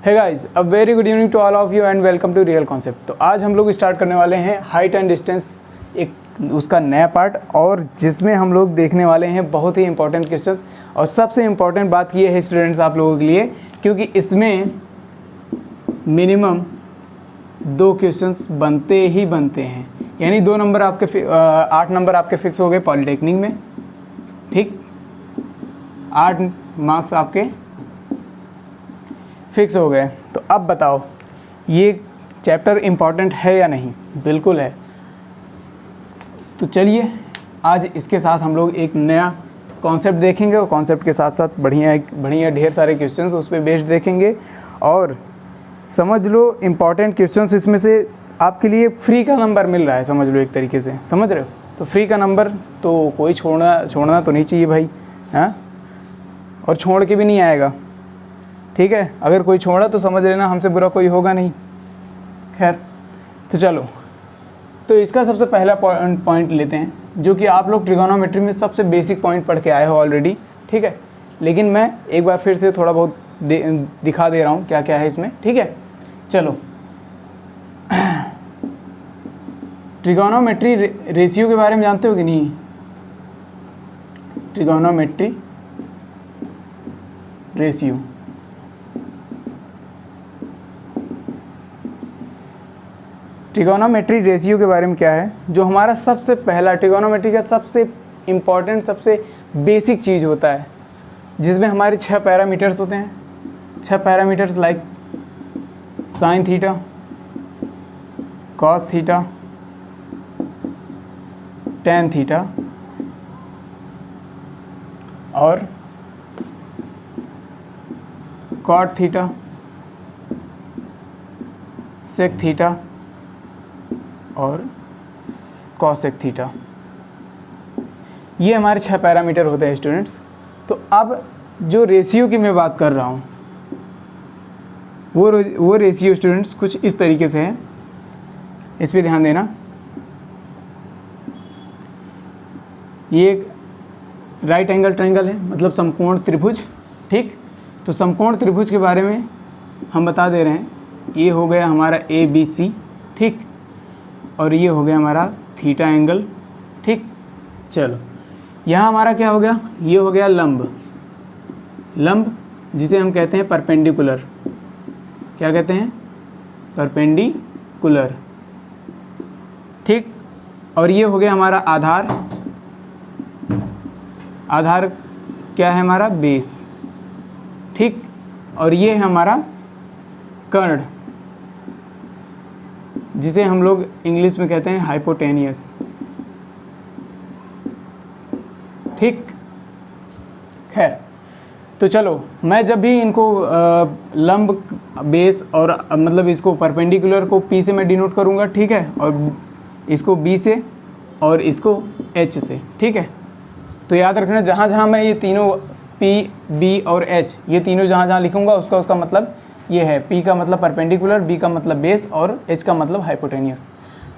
Hey guys, a very good evening to all of you and welcome to real concept. तो आज हम लोग start करने वाले हैं हाइट एंड डिस्टेंस, एक उसका नया पार्ट, और जिसमें हम लोग देखने वाले हैं बहुत ही इंपॉर्टेंट क्वेश्चंस। और सबसे इम्पॉर्टेंट बात ये है स्टूडेंट्स आप लोगों के लिए, क्योंकि इसमें मिनिमम 2 क्वेश्चंस बनते ही बनते हैं, यानी 2 नंबर आपके 8 नंबर आपके फिक्स हो गए पॉलिटेक्निक में। ठीक, 8 मार्क्स आपके फिक्स हो गए। तो अब बताओ, ये चैप्टर इम्पॉर्टेंट है या नहीं? बिल्कुल है। तो चलिए आज इसके साथ हम लोग एक नया कॉन्सेप्ट देखेंगे, और कॉन्सेप्ट के साथ साथ बढ़िया ढेर सारे क्वेश्चंस उस पर बेस्ड देखेंगे। और समझ लो इम्पॉर्टेंट क्वेश्चंस इसमें से आपके लिए फ्री का नंबर मिल रहा है, समझ लो एक तरीके से, समझ रहे हो? तो फ्री का नंबर तो कोई छोड़ना तो नहीं चाहिए भाई, हाँ? और छोड़ के भी नहीं आएगा, ठीक है? अगर कोई छोड़ा तो समझ लेना हमसे बुरा कोई होगा नहीं। खैर, तो चलो, तो इसका सबसे पहला पॉइंट लेते हैं, जो कि आप लोग ट्रिगोनोमेट्री में सबसे बेसिक पॉइंट पढ़ के आए हो ऑलरेडी, ठीक है? लेकिन मैं एक बार फिर से थोड़ा बहुत दिखा दे रहा हूँ क्या क्या है इसमें, ठीक है? चलो, ट्रिगोनोमेट्री रेशियो के बारे में जानते हो कि नहीं? ट्रिगोनोमेट्री रेशियो, ट्रिगोनोमेट्री रेशियो के बारे में क्या है? जो हमारा सबसे पहला ट्रिगोनोमेट्री का सबसे इम्पॉर्टेंट, सबसे बेसिक चीज़ होता है, जिसमें हमारे 6 पैरामीटर्स होते हैं। 6 parameters like sine theta, cos theta, tan theta और कॉट थीटा, सेक थीटा और कॉसेक थीटा। ये हमारे 6 पैरामीटर होते हैं स्टूडेंट्स। तो अब जो रेशियो की मैं बात कर रहा हूँ, वो रेशियो स्टूडेंट्स कुछ इस तरीके से है, इस पे ध्यान देना। ये एक राइट एंगल ट्रायंगल है, मतलब समकोण त्रिभुज, ठीक? तो समकोण त्रिभुज के बारे में हम बता दे रहे हैं। ये हो गया हमारा ABC, ठीक? और ये हो गया हमारा थीटा एंगल, ठीक? चलो, यहाँ हमारा क्या हो गया? ये हो गया लंब, जिसे हम कहते हैं परपेंडिकुलर। क्या कहते हैं? परपेंडिकुलर, ठीक? और ये हो गया हमारा आधार क्या है हमारा? बेस, ठीक? और ये है हमारा कर्ण, जिसे हम लोग इंग्लिश में कहते हैं हाइपोटेनियस, ठीक? खैर, तो चलो, मैं जब भी इनको लंब, बेस और मतलब इसको परपेंडिकुलर को P से मैं डिनोट करूँगा, ठीक है? और इसको B से और इसको H से, ठीक है? तो याद रखना, जहाँ जहाँ मैं ये तीनों P, B और H, ये तीनों जहाँ लिखूँगा उसका मतलब ये है। P का मतलब परपेंडिकुलर, B का मतलब बेस और H का मतलब हाइपोटेनियस।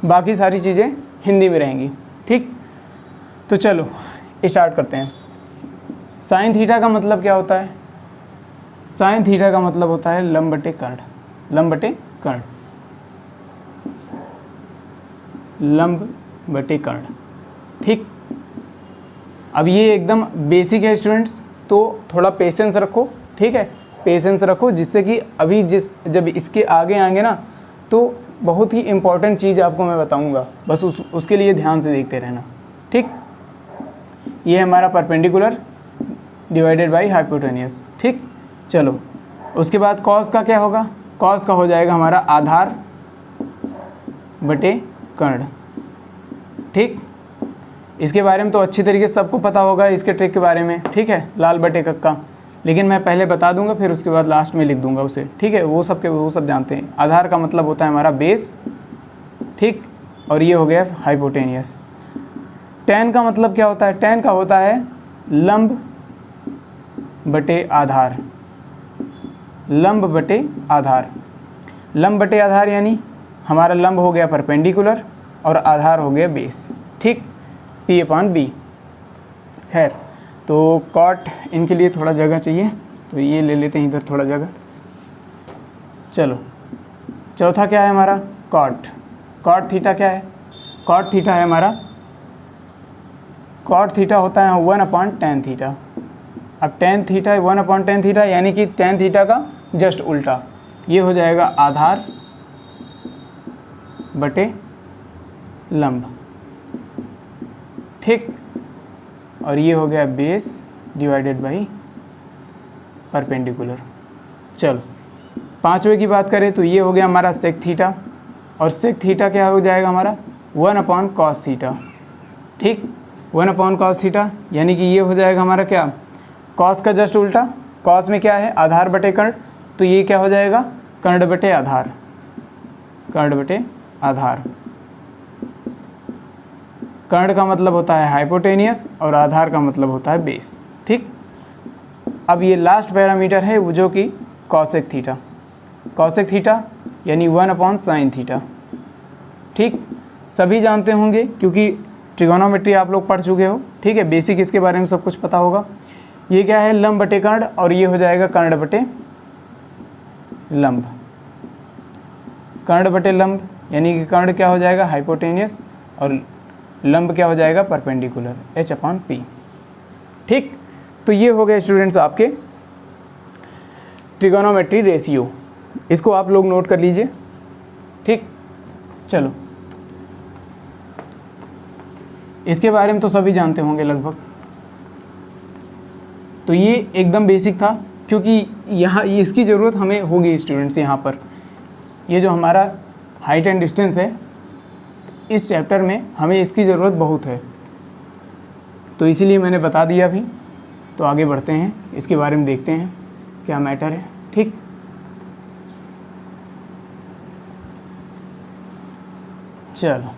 बाकी सारी चीज़ें हिंदी में रहेंगी, ठीक? तो चलो स्टार्ट करते हैं। साइन थीटा का मतलब क्या होता है? साइन थीटा का मतलब होता है लंब बटे कर्ण, लंब बटे कर्ण, ठीक? अब ये एकदम बेसिक है स्टूडेंट्स, तो थोड़ा पेशेंस रखो, ठीक है? पेशेंस रखो, जिससे कि अभी जब इसके आगे आएंगे ना, तो बहुत ही इम्पॉर्टेंट चीज़ आपको मैं बताऊंगा, बस उसके लिए ध्यान से देखते रहना, ठीक? ये हमारा परपेंडिकुलर डिवाइडेड बाय हाइपोटेनियस, ठीक? चलो, उसके बाद कॉस का क्या होगा? कॉस का हो जाएगा हमारा आधार बटे कर्ण, ठीक? इसके बारे में तो अच्छी तरीके से सबको पता होगा, इसके ट्रिक के बारे में, ठीक है? लाल बटे कक्का, लेकिन मैं पहले बता दूंगा, फिर उसके बाद लास्ट में लिख दूंगा उसे, ठीक है? वो सब जानते हैं। आधार का मतलब होता है हमारा बेस, ठीक? और ये हो गया हाइपोटेनियस। टेन का मतलब क्या होता है? टेन का होता है लंब बटे आधार, लंब बटे आधार, यानी हमारा लंब हो गया परपेंडिकुलर और आधार हो गया बेस, ठीक? P/B। खैर, तो कॉट इनके लिए थोड़ा जगह चाहिए, तो ये ले लेते हैं इधर थोड़ा जगह, चलो चौथा क्या है हमारा, कॉट। कॉट थीटा क्या है, कॉट थीटा है हमारा, कॉट थीटा होता है 1/tan थीटा। अब tan थीटा 1/tan थीटा यानी कि tan थीटा का जस्ट उल्टा, ये हो जाएगा आधार बटे लंब, ठीक। और ये हो गया बेस डिवाइडेड बाई परपेंडिकुलर। चलो पांचवे की बात करें तो ये हो गया हमारा सेक थीटा, और सेक थीटा क्या हो जाएगा हमारा 1/cos थीटा, ठीक। 1/cos थीटा यानी कि ये हो जाएगा हमारा क्या, cos का जस्ट उल्टा। cos में क्या है, आधार बटे कर्ण, तो ये क्या हो जाएगा, कर्ण बटे आधार, कर्ण बटे आधार। कर्ण का मतलब होता है हाइपोटेनियस और आधार का मतलब होता है बेस, ठीक। अब ये लास्ट पैरामीटर है वो जो कि कॉसेक थीटा, कॉसेक थीटा यानी 1/sin थीटा, ठीक। सभी जानते होंगे क्योंकि ट्रिगोनोमेट्री आप लोग पढ़ चुके हो, ठीक है, बेसिक इसके बारे में सब कुछ पता होगा। ये क्या है, लंब बटे कर्ण, और ये हो जाएगा कर्ण बटे लंब, कर्ण बटे लंब यानी कि कर्ण क्या हो जाएगा हाइपोटेनियस और लंब क्या हो जाएगा परपेंडिकुलर, h/p, ठीक। तो ये हो गए स्टूडेंट्स आपके ट्रिगोनोमेट्री रेशियो, इसको आप लोग नोट कर लीजिए, ठीक। चलो इसके बारे में तो सभी जानते होंगे लगभग, तो ये एकदम बेसिक था क्योंकि यहाँ इसकी ज़रूरत हमें होगी स्टूडेंट्स। यहाँ पर ये जो हमारा हाइट एंड डिस्टेंस है इस चैप्टर में हमें इसकी ज़रूरत बहुत है, तो इसीलिए मैंने बता दिया भी। तो आगे बढ़ते हैं, इसके बारे में देखते हैं क्या मैटर है, ठीक। चलो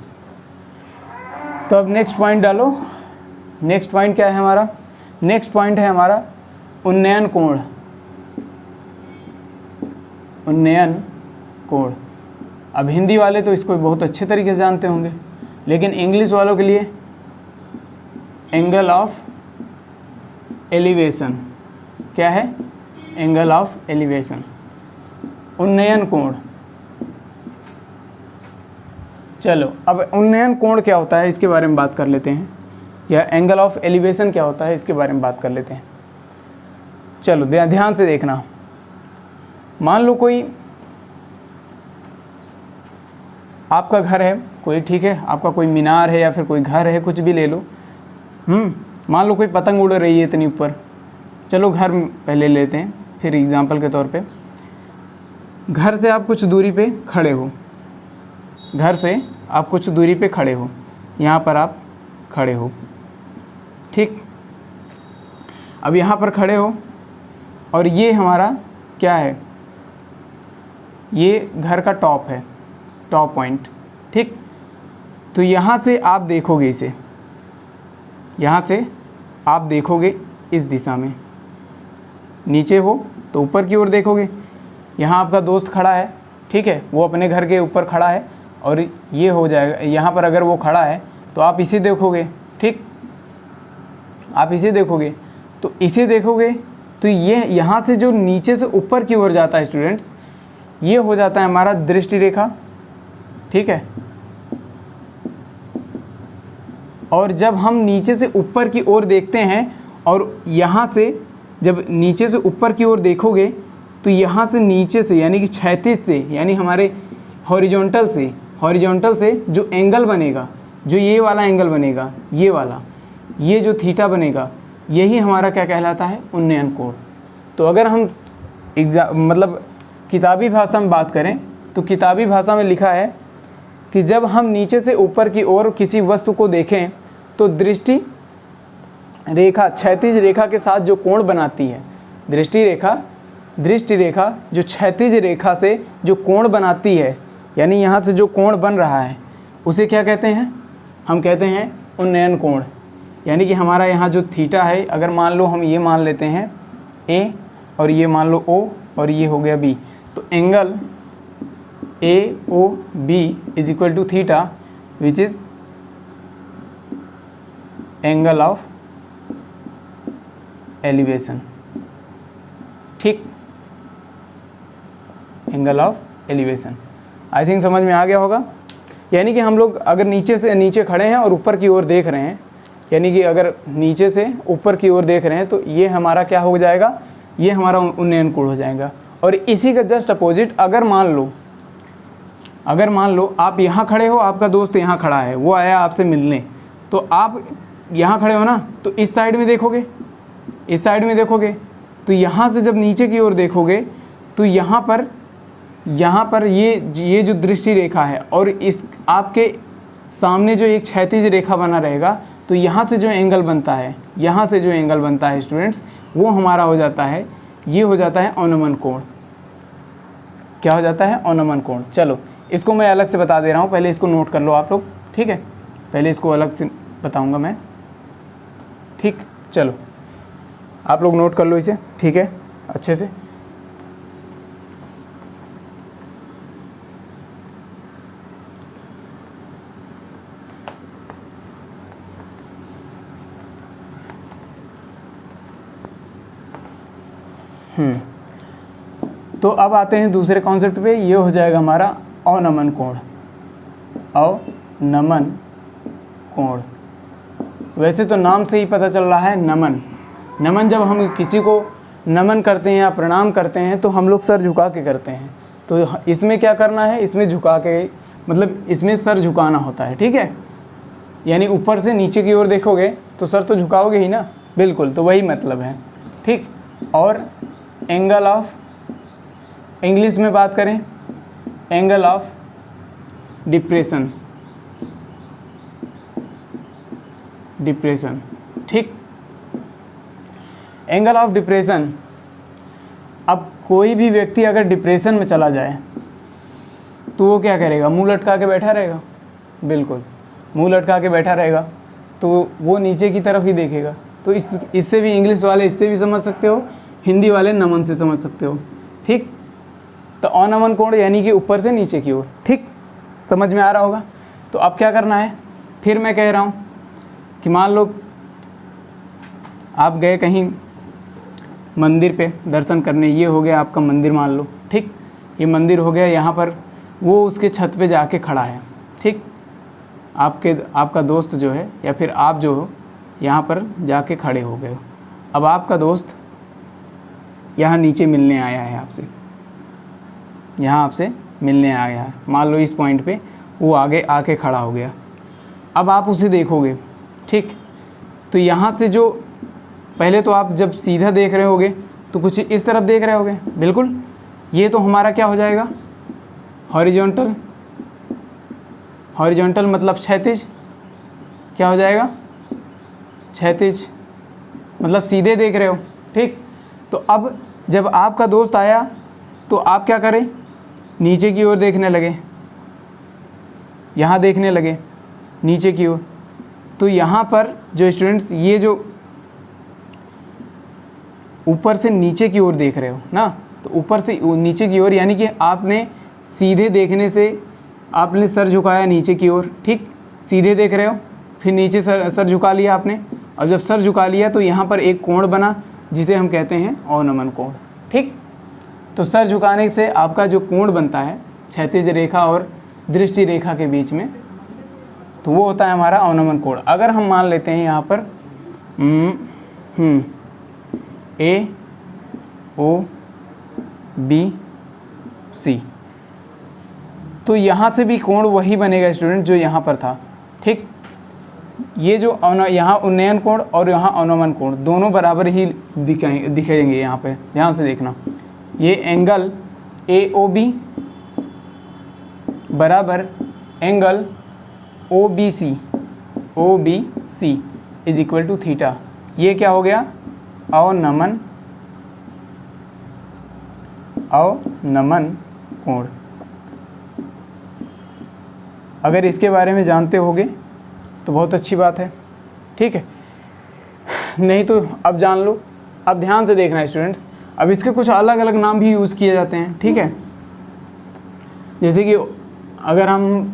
तो अब नेक्स्ट पॉइंट डालो। नेक्स्ट पॉइंट क्या है हमारा, नेक्स्ट पॉइंट है हमारा उन्नयन कोण, उन्नयन कोण। अब हिंदी वाले तो इसको बहुत अच्छे तरीके से जानते होंगे, लेकिन इंग्लिश वालों के लिए एंगल ऑफ एलिवेशन, क्या है, एंगल ऑफ एलिवेशन, उन्नयन कोण। चलो अब उन्नयन कोण क्या होता है इसके बारे में बात कर लेते हैं, या एंगल ऑफ एलिवेशन क्या होता है इसके बारे में बात कर लेते हैं। चलो ध्यान से देखना, मान लो कोई आपका घर है कोई, ठीक है, आपका कोई मीनार है या फिर कोई घर है, कुछ भी ले लो। मान लो कोई पतंग उड़ रही है इतनी ऊपर, चलो घर पहले लेते हैं फिर एग्जांपल के तौर पे। घर से आप कुछ दूरी पे खड़े हो, घर से आप कुछ दूरी पे खड़े हो, यहाँ पर आप खड़े हो, ठीक। अब यहाँ पर खड़े हो और ये हमारा क्या है, ये घर का टॉप है, टॉप पॉइंट, ठीक। तो यहाँ से आप देखोगे इसे, यहाँ से आप देखोगे इस दिशा में, नीचे हो तो ऊपर की ओर देखोगे। यहाँ आपका दोस्त खड़ा है, ठीक है, वो अपने घर के ऊपर खड़ा है और ये हो जाएगा, यहाँ पर अगर वो खड़ा है तो आप इसे देखोगे, ठीक, आप इसे देखोगे। तो इसे देखोगे तो ये यहाँ से जो नीचे से ऊपर की ओर जाता है स्टूडेंट्स, ये हो जाता है हमारा दृष्टि रेखा, ठीक है। और जब हम नीचे से ऊपर की ओर देखते हैं और यहाँ से जब नीचे से ऊपर की ओर देखोगे तो यहाँ से नीचे से यानी कि क्षैतिज से, यानी हमारे हॉरिजॉन्टल से जो एंगल बनेगा, जो ये वाला एंगल बनेगा, ये वाला, ये जो थीटा बनेगा, यही हमारा क्या कहलाता है, उन्नयन कोण। तो अगर हम मतलब किताबी भाषा में बात करें तो किताबी भाषा में लिखा है कि जब हम नीचे से ऊपर की ओर किसी वस्तु को देखें तो दृष्टि रेखा क्षैतिज रेखा के साथ जो कोण बनाती है, दृष्टि रेखा जो क्षैतिज रेखा से जो कोण बनाती है, यानी यहाँ से जो कोण बन रहा है उसे क्या कहते हैं, हम कहते हैं उन्नयन कोण। यानी कि हमारा यहाँ जो थीटा है, अगर मान लो हम ये मान लेते हैं ए और ये मान लो ओ और ये हो गया बी, तो angle A O B is equal to theta which is angle of elevation, ठीक, angle of elevation. I think समझ में आ गया होगा। यानी कि हम लोग अगर नीचे से नीचे खड़े हैं और ऊपर की ओर देख रहे हैं, यानी कि अगर नीचे से ऊपर की ओर देख रहे हैं तो ये हमारा क्या हो जाएगा, ये हमारा उन्नयन कोण हो जाएगा। और इसी का जस्ट अपोजिट अगर मान लो आप यहाँ खड़े हो, आपका दोस्त यहाँ खड़ा है, वो आया आपसे मिलने, तो आप यहाँ खड़े हो ना, तो इस साइड में देखोगे, इस साइड में देखोगे, तो यहाँ से जब नीचे की ओर देखोगे तो यहाँ पर ये जो दृष्टि रेखा है और इस आपके सामने जो एक क्षैतिज रेखा बना रहेगा, तो यहाँ से जो एंगल बनता है, स्टूडेंट्स, वो हमारा हो जाता है, ये हो जाता है अवनमन कोण। क्या हो जाता है? अवनमन कोण। चलो इसको मैं अलग से बता दे रहा हूँ, पहले इसको नोट कर लो आप लोग, ठीक है? पहले इसको अलग से बताऊँगा मैं, ठीक? चलो आप लोग नोट कर लो इसे, ठीक है, अच्छे से। तो अब आते हैं दूसरे कॉन्सेप्ट पे, ये हो जाएगा हमारा अवनमन कोण। अवनमन कोण, वैसे तो नाम से ही पता चल रहा है नमन। जब हम किसी को नमन करते हैं या प्रणाम करते हैं तो हम लोग सर झुका के करते हैं। तो इसमें क्या करना है, इसमें झुका के, मतलब इसमें सर झुकाना होता है, ठीक है? यानी ऊपर से नीचे की ओर देखोगे तो सर तो झुकाओगे ही ना, बिल्कुल, तो वही मतलब है, ठीक? और एंगल ऑफ, इंग्लिश में बात करें, एंगल ऑफ डिप्रेशन, ठीक? Angle of depression. अब कोई भी व्यक्ति अगर डिप्रेशन में चला जाए तो वो क्या करेगा? मुंह लटका के बैठा रहेगा, बिल्कुल, मुंह लटका के बैठा रहेगा, तो वो नीचे की तरफ ही देखेगा। तो इससे भी इंग्लिश वाले इससे भी समझ सकते हो, हिंदी वाले नमन से समझ सकते हो, ठीक? तो अवनमन कोण यानी कि ऊपर से नीचे की ओर, ठीक? समझ में आ रहा होगा। तो अब क्या करना है, फिर मैं कह रहा हूँ कि मान लो आप गए कहीं मंदिर पे दर्शन करने, ये हो गया आपका मंदिर मान लो, ठीक? ये मंदिर हो गया, यहाँ पर वो उसके छत पे जाके खड़ा है, ठीक? आपका दोस्त जो है या फिर आप जो हो यहाँ पर जाके खड़े हो गए हो। अब आपका दोस्त यहाँ नीचे मिलने आया है आपसे, यहाँ आपसे मिलने आया है, मान लो इस पॉइंट पे वो आगे आके खड़ा हो गया। अब आप उसे देखोगे, ठीक? तो यहाँ से जो पहले तो आप जब सीधा देख रहे होगे तो कुछ इस तरफ देख रहे होगे, बिल्कुल, ये तो हमारा क्या हो जाएगा? हॉरिजॉन्टल। हॉरिजॉन्टल मतलब क्षैतिज। क्या हो जाएगा? क्षैतिज, मतलब सीधे देख रहे हो, ठीक? तो अब जब आपका दोस्त आया तो आप क्या करें? नीचे की ओर देखने लगे, यहाँ देखने लगे नीचे की ओर। तो यहाँ पर जो स्टूडेंट्स, ये जो ऊपर से नीचे की ओर देख रहे हो ना, तो ऊपर से नीचे की ओर यानी कि आपने सीधे देखने से आपने सर झुकाया नीचे की ओर, ठीक? सीधे देख रहे हो, फिर नीचे सर झुका लिया आपने। अब जब सर झुका लिया तो यहाँ पर एक कोण बना जिसे हम कहते हैं अवनमन कोण, ठीक? तो सर झुकाने से आपका जो कोण बनता है क्षैतिज रेखा और दृष्टि रेखा के बीच में, तो वो होता है हमारा अवनमन कोण। अगर हम मान लेते हैं यहाँ पर ए ओ बी सी, तो यहाँ से भी कोण वही बनेगा स्टूडेंट जो यहाँ पर था, ठीक? ये जो यहाँ उन्नयन कोण और यहाँ अवनमन कोण दोनों बराबर ही दिखेंगे। यहाँ पे ध्यान से देखना, ये एंगल AOB बराबर angle OBC is equal to theta. ये क्या हो गया? अवनमन कोण। अगर इसके बारे में जानते होगे तो बहुत अच्छी बात है, ठीक है? नहीं तो अब जान लो। अब ध्यान से देखना है स्टूडेंट्स, अब इसके कुछ अलग अलग नाम भी यूज़ किए जाते हैं, ठीक है? जैसे कि अगर हम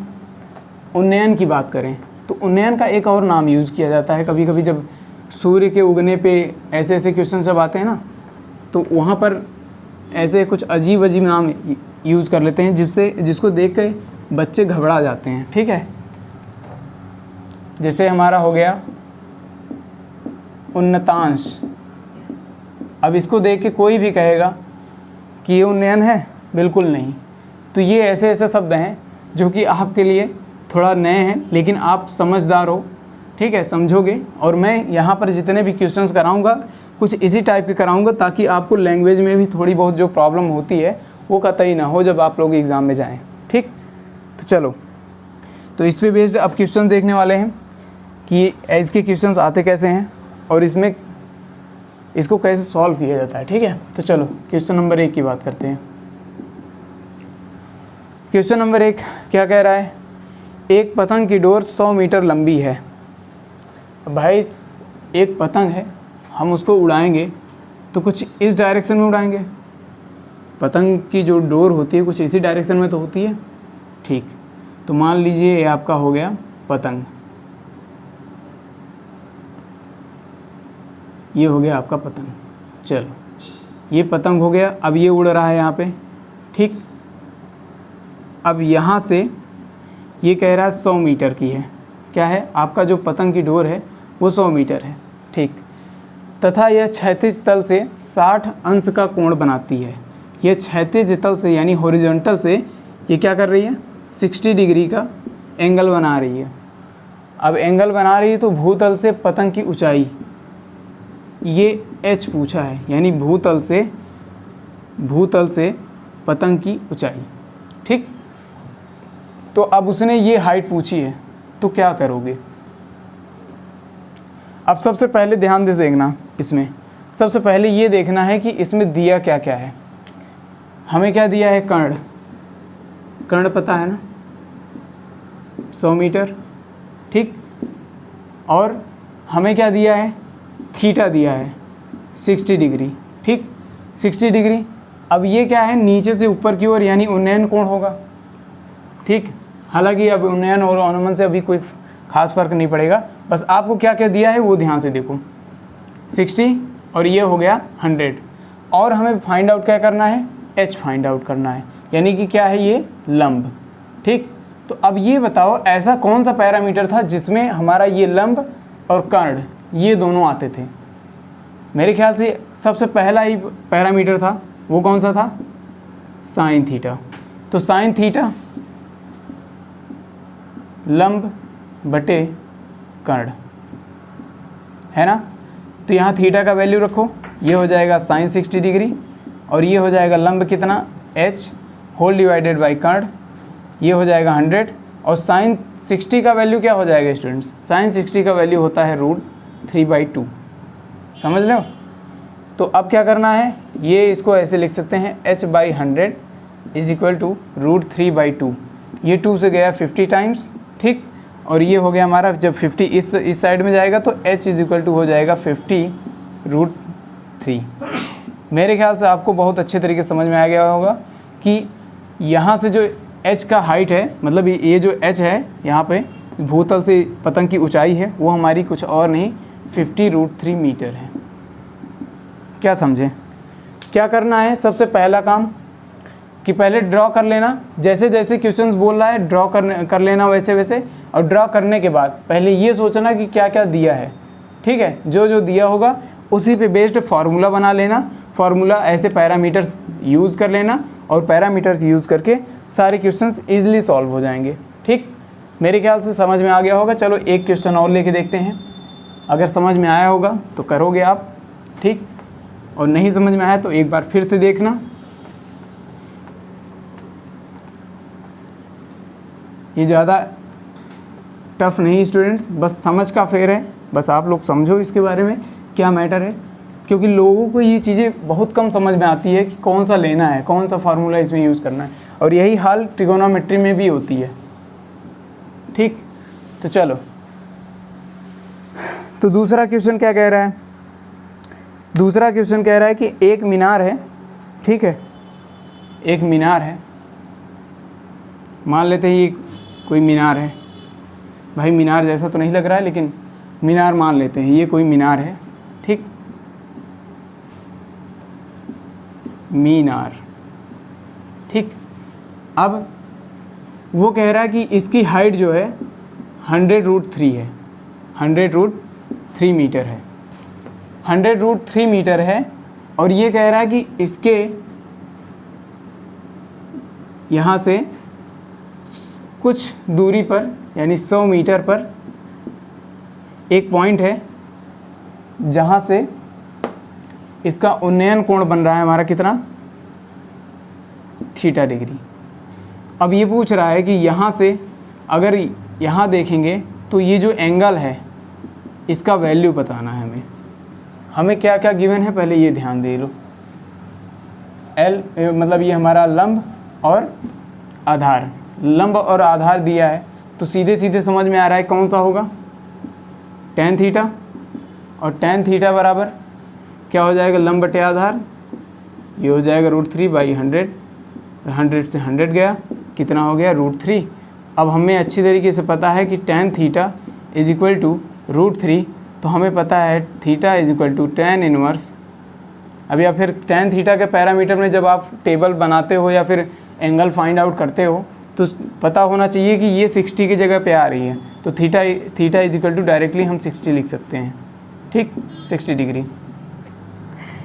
उन्नयन की बात करें तो उन्नयन का एक और नाम यूज़ किया जाता है। कभी कभी जब सूर्य के उगने पे ऐसे ऐसे क्वेश्चन जब आते हैं ना, तो वहाँ पर ऐसे कुछ अजीब अजीब नाम यूज़ कर लेते हैं जिसको देख के बच्चे घबरा जाते हैं, ठीक है। जैसे हमारा हो गया उन्नतांश। अब इसको देख के कोई भी कहेगा कि ये उन्नयन है, बिल्कुल नहीं। तो ये ऐसे ऐसे शब्द हैं जो कि आपके लिए थोड़ा नए हैं, लेकिन आप समझदार हो, ठीक है, समझोगे। और मैं यहाँ पर जितने भी क्वेश्चंस कराऊंगा कुछ इसी टाइप के कराऊंगा ताकि आपको लैंग्वेज में भी थोड़ी बहुत जो प्रॉब्लम होती है वो कतई ना हो जब आप लोग एग्ज़ाम में जाएं, ठीक। तो चलो, तो इस पे बेस्ड अब क्वेश्चन देखने वाले हैं कि इसके क्वेश्चंस आते कैसे हैं और इसको कैसे सॉल्व किया जाता है, ठीक है। तो चलो क्वेश्चन नंबर 1 की बात करते हैं। क्वेश्चन नंबर 1 क्या कह रहा है, एक पतंग की डोर 100 मीटर लंबी है। भाई एक पतंग है, हम उसको उड़ाएंगे तो कुछ इस डायरेक्शन में उड़ाएंगे। पतंग की जो डोर होती है कुछ इसी डायरेक्शन में तो होती है, ठीक। तो मान लीजिए ये आपका हो गया पतंग, ये हो गया आपका पतंग। चलो ये पतंग हो गया, अब ये उड़ रहा है यहाँ पे, ठीक। अब यहाँ से ये कह रहा है 100 मीटर की है, क्या है आपका जो पतंग की डोर है वो 100 मीटर है, ठीक। तथा यह क्षैतिज तल से 60 अंश का कोण बनाती है। यह क्षैतिज तल से यानी हॉरिजॉन्टल से ये क्या कर रही है, 60 डिग्री का एंगल बना रही है। अब एंगल बना रही है तो भूतल से पतंग की ऊंचाई ये h पूछा है, यानी भूतल से पतंग की ऊंचाई, ठीक। तो अब उसने ये हाइट पूछी है तो क्या करोगे। अब सबसे पहले ध्यान से देखना, इसमें सबसे पहले ये देखना है कि इसमें दिया क्या क्या है। हमें क्या दिया है, कर्ण। कर्ण पता है ना, 100 मीटर, ठीक। और हमें क्या दिया है, थीटा दिया है 60 डिग्री, ठीक, 60 डिग्री। अब ये क्या है, नीचे से ऊपर की ओर यानी उन्नयन कोण होगा, ठीक। हालांकि अब उन्नयन और अनुमान से अभी कोई खास फर्क नहीं पड़ेगा, बस आपको क्या क्या दिया है वो ध्यान से देखो। 60 और ये हो गया 100। और हमें फाइंड आउट क्या करना है, h फाइंड आउट करना है, यानी कि क्या है ये लंब, ठीक। तो अब ये बताओ ऐसा कौन सा पैरामीटर था जिसमें हमारा ये लंब और कर्ण ये दोनों आते थे। मेरे ख्याल से सबसे पहला ही पैरामीटर था, वो कौन सा था, साइन थीटा। तो साइन थीटा लंब बटे कर्ण है ना। तो यहाँ थीटा का वैल्यू रखो, ये हो जाएगा साइन 60 डिग्री और ये हो जाएगा लंब कितना, h होल डिवाइडेड बाई कर्ण, ये हो जाएगा 100। और साइन 60 का वैल्यू क्या हो जाएगा स्टूडेंट्स, साइन 60 का वैल्यू होता है √3/2, समझ लो। तो अब क्या करना है, ये इसको ऐसे लिख सकते हैं h/100 इज इक्वल टू √3/2। ये 2 से गया 50 टाइम्स, ठीक। और ये हो गया हमारा, जब 50 इस साइड में जाएगा तो h इज इक्वल टू हो जाएगा 50√3। मेरे ख्याल से आपको बहुत अच्छे तरीके से समझ में आ गया होगा कि यहाँ से जो h का हाइट है, मतलब ये जो h है यहाँ पे भूतल से पतंग की ऊंचाई है, वो हमारी कुछ और नहीं 50√3 मीटर है। क्या समझे, क्या करना है, सबसे पहला काम कि पहले ड्रॉ कर लेना, जैसे जैसे क्वेश्चंस बोल रहा है ड्रॉ कर लेना वैसे वैसे। और ड्रॉ करने के बाद पहले ये सोचना कि क्या क्या दिया है, ठीक है। जो जो दिया होगा उसी पे बेस्ड फार्मूला बना लेना, फार्मूला ऐसे पैरामीटर्स यूज़ कर लेना और पैरामीटर्स यूज़ करके सारे क्वेश्चंस ईजिली सॉल्व हो जाएंगे, ठीक। मेरे ख्याल से समझ में आ गया होगा। चलो एक क्वेश्चन और लेके देखते हैं, अगर समझ में आया होगा तो करोगे आप, ठीक। और नहीं समझ में आया तो एक बार फिर से देखना। ये ज़्यादा टफ नहीं स्टूडेंट्स, बस समझ का फेर है, बस आप लोग समझो इसके बारे में क्या मैटर है, क्योंकि लोगों को ये चीज़ें बहुत कम समझ में आती है कि कौन सा लेना है, कौन सा फार्मूला इसमें यूज़ करना है। और यही हाल ट्रिगोनोमेट्री में भी होती है, ठीक। तो चलो, तो दूसरा क्वेश्चन क्या कह रहा है, दूसरा क्वेश्चन कह रहा है कि एक मीनार है, ठीक है, एक मीनार है, मान लेते हैं ये कोई मीनार है। भाई मीनार जैसा तो नहीं लग रहा है लेकिन मीनार मान लेते हैं, ये कोई मीनार है, ठीक। मीन आर। ठीक, अब वो कह रहा है कि इसकी हाइट जो है 100√3 है, 100√3 मीटर है, 100√3 मीटर है। और ये कह रहा है कि इसके यहाँ से कुछ दूरी पर यानी 100 मीटर पर एक पॉइंट है जहाँ से इसका उन्नयन कोण बन रहा है हमारा कितना, थीटा डिग्री। अब ये पूछ रहा है कि यहाँ से अगर यहाँ देखेंगे तो ये जो एंगल है इसका वैल्यू बताना है हमें क्या क्या गिवन है पहले ये ध्यान दे लो। एल मतलब ये हमारा लंब और आधार, लंब और आधार दिया है तो सीधे सीधे समझ में आ रहा है कौन सा होगा, tan थीटा। और tan थीटा बराबर क्या हो जाएगा, लंब बटे आधार, ये हो जाएगा √3/100, 100 से 100 गया, कितना हो गया √3। अब हमें अच्छी तरीके से पता है कि tan theta is equal to √3, तो हमें पता है theta is equal to tan inverse. अब या फिर tan थीटा के पैरामीटर में जब आप टेबल बनाते हो या फिर एंगल फाइंड आउट करते हो तो पता होना चाहिए कि ये 60 की जगह पे आ रही है, तो theta is equal to directly हम 60 लिख सकते हैं। ठीक, 60 डिग्री।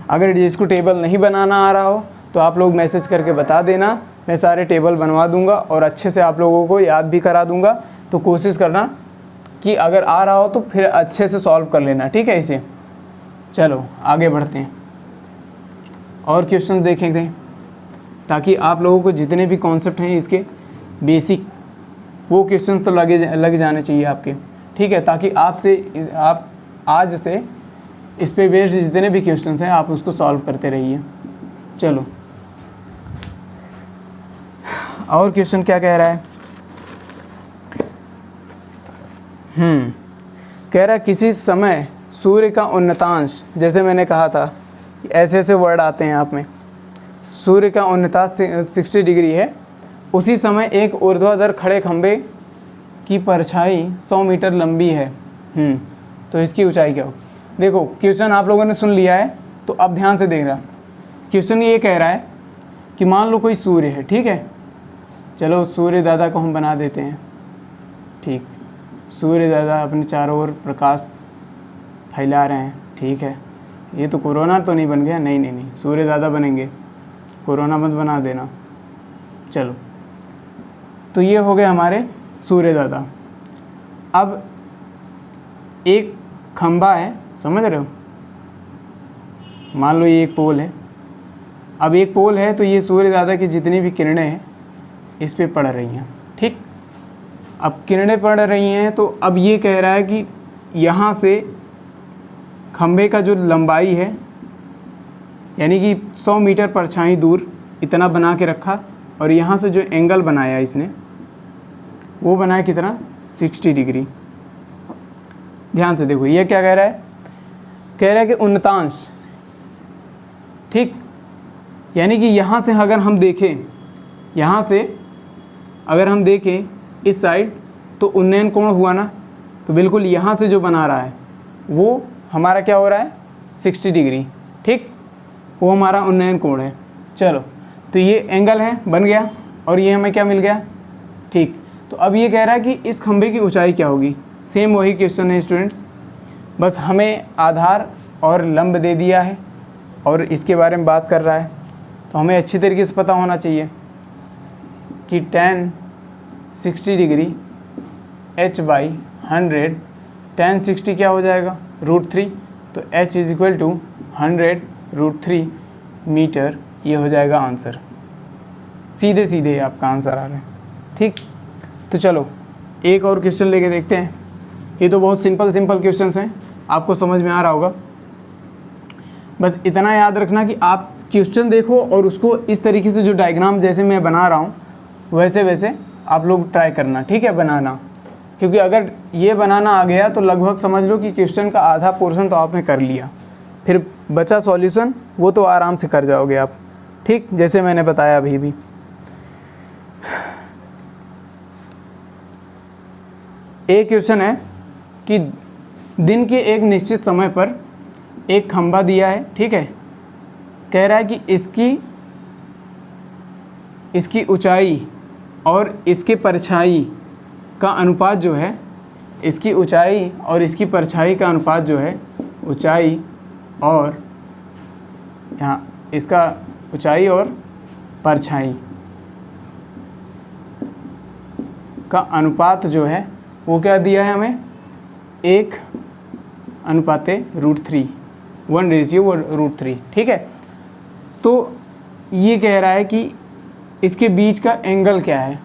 अगर जिसको टेबल नहीं बनाना आ रहा हो तो आप लोग मैसेज करके बता देना, मैं सारे टेबल बनवा दूंगा और अच्छे से आप लोगों को याद भी करा दूंगा। तो कोशिश करना कि अगर आ रहा हो तो फिर अच्छे से सॉल्व कर लेना, ठीक है इसे। चलो आगे बढ़ते हैं और क्वेश्चन देखेंगे ताकि आप लोगों को जितने भी कॉन्सेप्ट हैं इसके बेसिक वो क्वेश्चंस तो लग जाने चाहिए आपके, ठीक है, ताकि आप आज से इस पे बेस्ड जितने भी क्वेश्चंस हैं आप उसको सॉल्व करते रहिए। चलो और क्वेश्चन क्या कह रहा है, कह रहा है किसी समय सूर्य का उन्नतांश, जैसे मैंने कहा था ऐसे ऐसे वर्ड आते हैं आप में, सूर्य का उन्नतांश 60 डिग्री है, उसी समय एक ऊर्ध्वाधर खड़े खंभे की परछाई 100 मीटर लंबी है, तो इसकी ऊंचाई क्या होगी। देखो क्वेश्चन आप लोगों ने सुन लिया है तो अब ध्यान से देख रहा। क्वेश्चन ये कह रहा है कि मान लो कोई सूर्य है, ठीक है, चलो सूर्य दादा को हम बना देते हैं। ठीक, सूर्य दादा अपने चारों ओर प्रकाश फैला रहे हैं, ठीक है, ये तो कोरोना तो नहीं बन गया, नहीं, सूर्य दादा बनेंगे, कोरोना मत बना देना। चलो तो ये हो गए हमारे सूर्य दादा। अब एक खंबा है, समझ रहे हो, मान लो ये एक पोल है। अब एक पोल है तो ये सूर्य दादा की जितनी भी किरणें हैं इस पे पड़ रही हैं, ठीक। अब किरणें पड़ रही हैं तो अब ये कह रहा है कि यहाँ से खंबे का जो लंबाई है यानी कि 100 मीटर परछाई दूर इतना बना के रखा, और यहाँ से जो एंगल बनाया इसने वो बनाया कितना, 60 डिग्री। ध्यान से देखो ये क्या कह रहा है, कह रहा है कि उन्नतांश, ठीक, यानी कि यहाँ से अगर हम देखें, यहाँ से अगर हम देखें इस साइड तो उन्नयन कोण हुआ ना, तो बिल्कुल यहाँ से जो बना रहा है वो हमारा क्या हो रहा है, 60 डिग्री, ठीक, वो हमारा उन्नयन कोण है। चलो तो ये एंगल है, बन गया, और ये हमें क्या मिल गया, ठीक। तो अब ये कह रहा है कि इस खंभे की ऊंचाई क्या होगी। सेम वही क्वेश्चन है स्टूडेंट्स, बस हमें आधार और लंब दे दिया है और इसके बारे में बात कर रहा है, तो हमें अच्छी तरीके से पता होना चाहिए कि tan 60 डिग्री h/100, tan 60 क्या हो जाएगा, √3, तो h is equal to 100√3 metre, ये हो जाएगा आंसर। सीधे सीधे आपका आंसर आ रहा है, ठीक। तो चलो एक और क्वेश्चन लेके देखते हैं। ये तो बहुत सिंपल क्वेश्चंस हैं, आपको समझ में आ रहा होगा। बस इतना याद रखना कि आप क्वेश्चन देखो और उसको इस तरीके से जो डायग्राम जैसे मैं बना रहा हूँ वैसे वैसे आप लोग ट्राई करना, ठीक है, बनाना। क्योंकि अगर ये बनाना आ गया तो लगभग समझ लो कि क्वेश्चन का आधा पोर्शन तो आपने कर लिया, फिर बचा सॉल्यूशन वो तो आराम से कर जाओगे आप, ठीक, जैसे मैंने बताया अभी भी। एक क्वेश्चन है कि दिन के एक निश्चित समय पर एक खंभा दिया है, ठीक है, कह रहा है कि इसकी इसकी ऊंचाई और इसके परछाई का अनुपात जो है, इसकी ऊंचाई और इसकी परछाई का अनुपात जो है, ऊंचाई और यहाँ इसका ऊंचाई और परछाई का अनुपात जो है वो क्या दिया है हमें, 1:√3, 1:√3। ठीक है, तो ये कह रहा है कि इसके बीच का एंगल क्या है,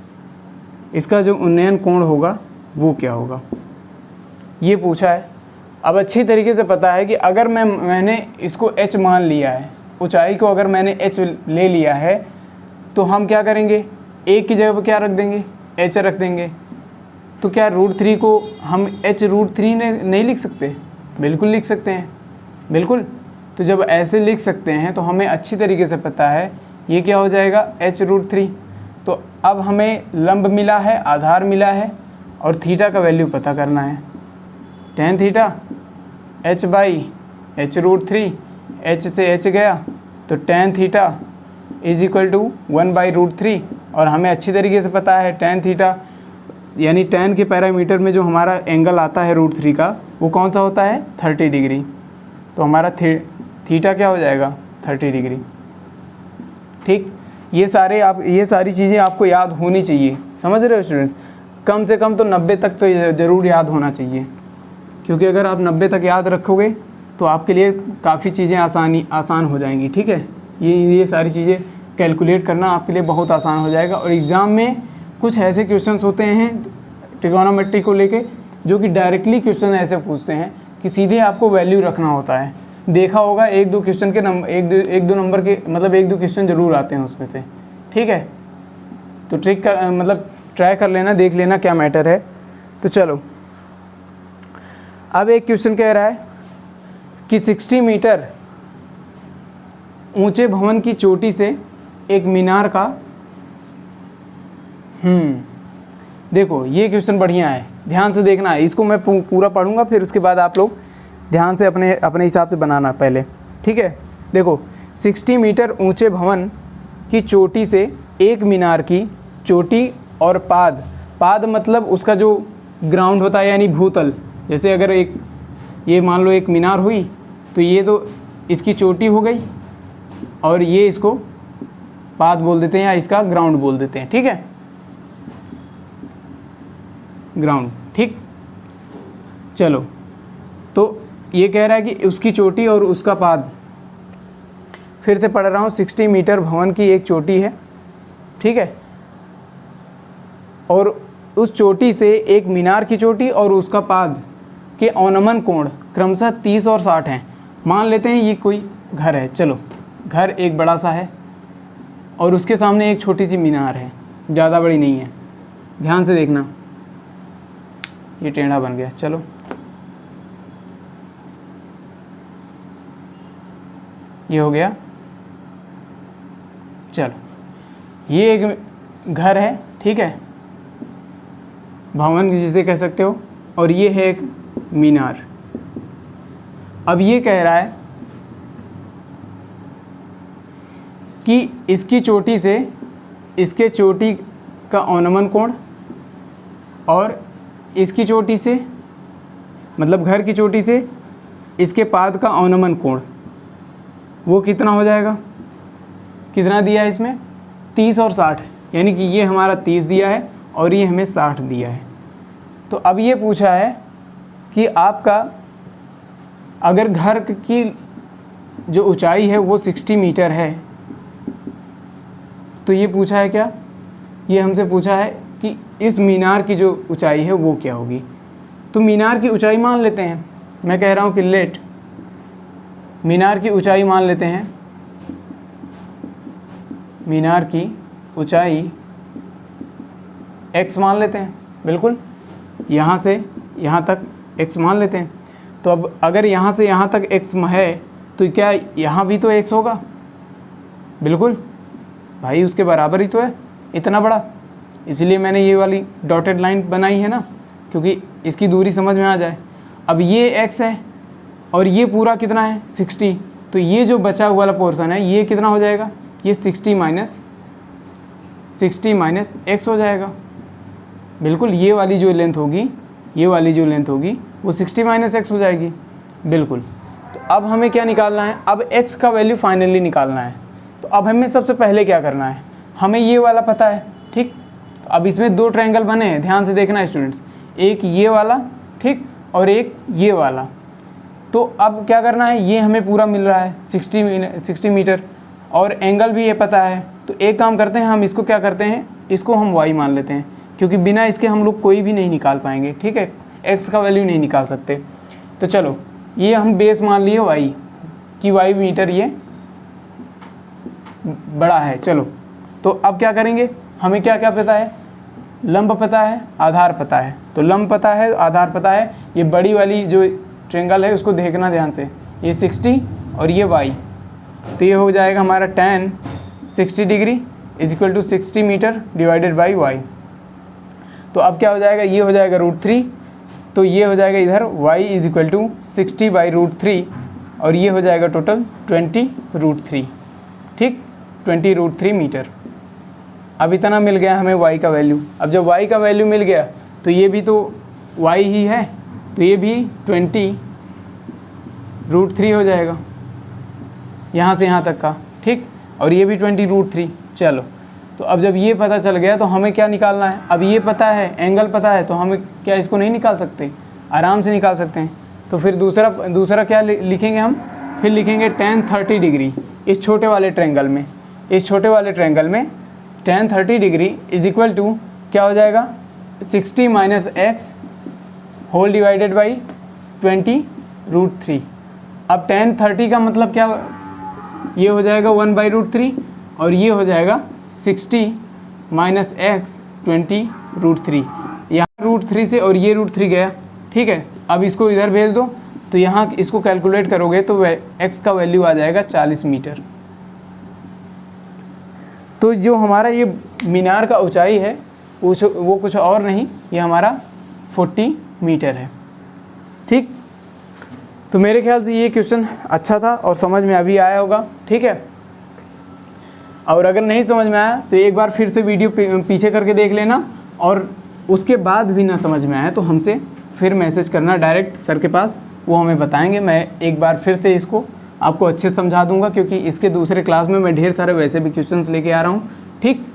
इसका जो उन्नयन कोण होगा वो क्या होगा, ये पूछा है। अब अच्छी तरीके से पता है कि अगर मैंने इसको h मान लिया है, ऊंचाई को अगर मैंने h ले लिया है, तो हम क्या करेंगे, एक की जगह पर क्या रख देंगे, h रख देंगे। तो क्या √3 को हम h√3 नहीं लिख सकते? बिल्कुल लिख सकते हैं, बिल्कुल। तो जब ऐसे लिख सकते हैं तो हमें अच्छी तरीके से पता है ये क्या हो जाएगा, h√3। तो अब हमें लंब मिला है, आधार मिला है, और थीटा का वैल्यू पता करना है। tan थीटा h/h√3, h से h गया तो tan थीटा = 1/√3। और हमें अच्छी तरीके से पता है tan थीटा यानी tan के पैरामीटर में जो हमारा एंगल आता है √3 का, वो कौन सा होता है, 30 डिग्री। तो हमारा थीटा क्या हो जाएगा, 30 डिग्री। ठीक, ये सारी चीज़ें आपको याद होनी चाहिए, समझ रहे हो स्टूडेंट्स? कम से कम तो 90 तक तो ज़रूर याद होना चाहिए, क्योंकि अगर आप 90 तक याद रखोगे तो आपके लिए काफ़ी चीज़ें आसान हो जाएंगी। ठीक है, ये सारी चीज़ें कैलकुलेट करना आपके लिए बहुत आसान हो जाएगा। और एग्ज़ाम में कुछ ऐसे क्वेश्चंस होते हैं ट्रिगोनोमेट्री को लेके, जो कि डायरेक्टली क्वेश्चन ऐसे पूछते हैं कि सीधे आपको वैल्यू रखना होता है। देखा होगा एक दो क्वेश्चन के एक दो नंबर के मतलब एक दो क्वेश्चन ज़रूर आते हैं उसमें से। ठीक है, तो ट्राई कर लेना, देख लेना क्या मैटर है। तो चलो, अब एक क्वेश्चन कह रहा है कि 60 मीटर ऊंचे भवन की चोटी से एक मीनार का देखो ये क्वेश्चन बढ़िया है, ध्यान से देखना है इसको। मैं पूरा पढ़ूंगा, फिर उसके बाद आप लोग ध्यान से अपने हिसाब से बनाना पहले। ठीक है, देखो 60 मीटर ऊंचे भवन की चोटी से एक मीनार की चोटी और पाद मतलब उसका जो ग्राउंड होता है यानी भूतल। जैसे अगर ये मान लो एक मीनार हुई, तो ये तो इसकी चोटी हो गई और ये इसको पाद बोल देते हैं या इसका ग्राउंड बोल देते हैं। ठीक है, ग्राउंड। ठीक, चलो, तो ये कह रहा है कि उसकी चोटी और उसका पाद, फिर से पढ़ रहा हूँ, 60 मीटर भवन की एक चोटी है। ठीक है, और उस चोटी से एक मीनार की चोटी और उसका पाद के अवनमन कोण क्रमशः 30 और 60 हैं। मान लेते हैं ये कोई घर है, चलो घर एक बड़ा सा है और उसके सामने एक छोटी सी मीनार है, ज़्यादा बड़ी नहीं है। ध्यान से देखना, ये टेढ़ा बन गया, चलो ये हो गया। चलो ये एक घर है, ठीक है, भवन जिसे कह सकते हो, और ये है एक मीनार। अब ये कह रहा है कि इसकी चोटी से इसके चोटी का अवनमन कोण और इसकी चोटी से मतलब घर की चोटी से इसके पाद का अवनमन कोण वो कितना हो जाएगा, कितना दिया है इसमें 30 और 60, यानी कि ये हमारा 30 दिया है और ये हमें 60 दिया है। तो अब ये पूछा है कि आपका अगर घर की जो ऊंचाई है वो 60 मीटर है, तो ये पूछा है क्या, ये हमसे पूछा है कि इस मीनार की जो ऊंचाई है वो क्या होगी। तो मीनार की ऊंचाई मान लेते हैं, मैं कह रहा हूँ कि लेट मीनार की ऊंचाई मान लेते हैं, मीनार की ऊंचाई x मान लेते हैं, बिल्कुल यहाँ से यहाँ तक x मान लेते हैं। तो अब अगर यहाँ से यहाँ तक x है तो क्या यहाँ भी तो x होगा, बिल्कुल भाई उसके बराबर ही तो है, इतना बड़ा। इसलिए मैंने ये वाली डॉटेड लाइन बनाई है ना, क्योंकि इसकी दूरी समझ में आ जाए। अब ये x है और ये पूरा कितना है 60, तो ये जो बचा हुआ वाला पोर्शन है ये कितना हो जाएगा, ये 60 माइनस 60 माइनस एक्स हो जाएगा। बिल्कुल, ये वाली जो लेंथ होगी, ये वाली जो लेंथ होगी वो 60 माइनस एक्स हो जाएगी। बिल्कुल। तो अब हमें क्या निकालना है, अब एक्स का वैल्यू फाइनली निकालना है। तो अब हमें सबसे पहले क्या करना है, हमें ये वाला पता है, ठीक। तो अब इसमें दो ट्रायंगल बने हैं, ध्यान से देखना स्टूडेंट्स, एक ये वाला, ठीक, और एक ये वाला। तो अब क्या करना है, ये हमें पूरा मिल रहा है 60 मीटर, और एंगल भी ये पता है। तो एक काम करते हैं, हम इसको क्या करते हैं, इसको हम y मान लेते हैं, क्योंकि बिना इसके हम लोग कोई भी नहीं निकाल पाएंगे, ठीक है, x का वैल्यू नहीं निकाल सकते। तो चलो, ये हम बेस मान लिए y कि y मीटर ये बड़ा है। चलो, तो अब क्या करेंगे, हमें क्या क्या पता है, लंब पता है, आधार पता है। तो लंब पता है, आधार पता है। ये बड़ी वाली जो ट्रायंगल है उसको देखना ध्यान से, ये 60 और ये y, तो ये हो जाएगा हमारा tan 60 degree is equal to 60 metre divided by y। तो अब क्या हो जाएगा, ये हो जाएगा √3, तो ये हो जाएगा इधर y is equal to 60 by √3, और ये हो जाएगा टोटल 20√3, ठीक, 20√3 मीटर। अब इतना मिल गया हमें y का वैल्यू। अब जब y का वैल्यू मिल गया तो ये भी तो y ही है, तो ये भी 20√3 हो जाएगा यहाँ से यहाँ तक का, ठीक, और ये भी 20√3। चलो, तो अब जब ये पता चल गया तो हमें क्या निकालना है, अब ये पता है, एंगल पता है, तो हमें क्या इसको नहीं निकाल सकते, आराम से निकाल सकते हैं। तो फिर दूसरा क्या लिखेंगे हम, फिर लिखेंगे tan 30 डिग्री इस छोटे वाले ट्रायंगल में, इस छोटे वाले ट्रायंगल में tan 30 degree is equal to क्या हो जाएगा, 60 minus x whole divided by 20√3। अब tan 30 का मतलब क्या, ये हो जाएगा 1/√3, और ये हो जाएगा 60 माइनस एक्स 20√3। यहाँ √3 से और ये √3 गया, ठीक है। अब इसको इधर भेज दो, तो यहाँ इसको कैलकुलेट करोगे तो x का वैल्यू आ जाएगा 40 मीटर। तो जो हमारा ये मीनार का ऊंचाई है वो कुछ और नहीं, ये हमारा 40 मीटर है, ठीक। तो मेरे ख्याल से ये क्वेश्चन अच्छा था और समझ में अभी आया होगा, ठीक है। और अगर नहीं समझ में आया तो एक बार फिर से वीडियो पीछे करके देख लेना, और उसके बाद भी ना समझ में आया तो हमसे फिर मैसेज करना डायरेक्ट सर के पास, वो हमें बताएंगे। मैं एक बार फिर से इसको आपको अच्छे से समझा दूंगा, क्योंकि इसके दूसरे क्लास में मैं ढेर सारे वैसे भी क्वेश्चंस लेके आ रहा हूँ, ठीक।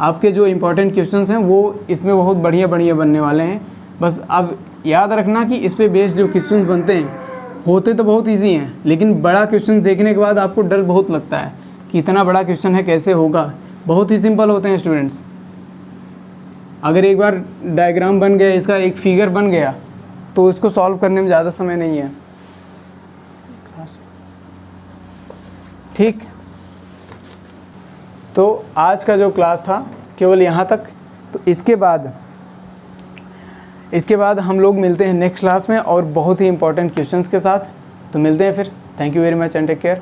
आपके जो इम्पोर्टेंट क्वेश्चंस हैं वो इसमें बहुत बढ़िया बनने वाले हैं। बस अब याद रखना कि इस पे बेस्ड जो क्वेश्चंस बनते हैं होते तो बहुत इजी हैं, लेकिन बड़ा क्वेश्चन देखने के बाद आपको डर बहुत लगता है कि इतना बड़ा क्वेश्चन है कैसे होगा। बहुत ही सिंपल होते हैं स्टूडेंट्स। अगर एक बार डायग्राम बन गया, इसका एक फिगर बन गया, तो इसको सॉल्व करने में ज़्यादा समय नहीं है, ठीक। तो आज का जो क्लास था केवल यहाँ तक। तो इसके बाद हम लोग मिलते हैं नेक्स्ट क्लास में और बहुत ही इंपॉर्टेंट क्वेश्चंस के साथ। तो मिलते हैं फिर। Thank you very much and take care.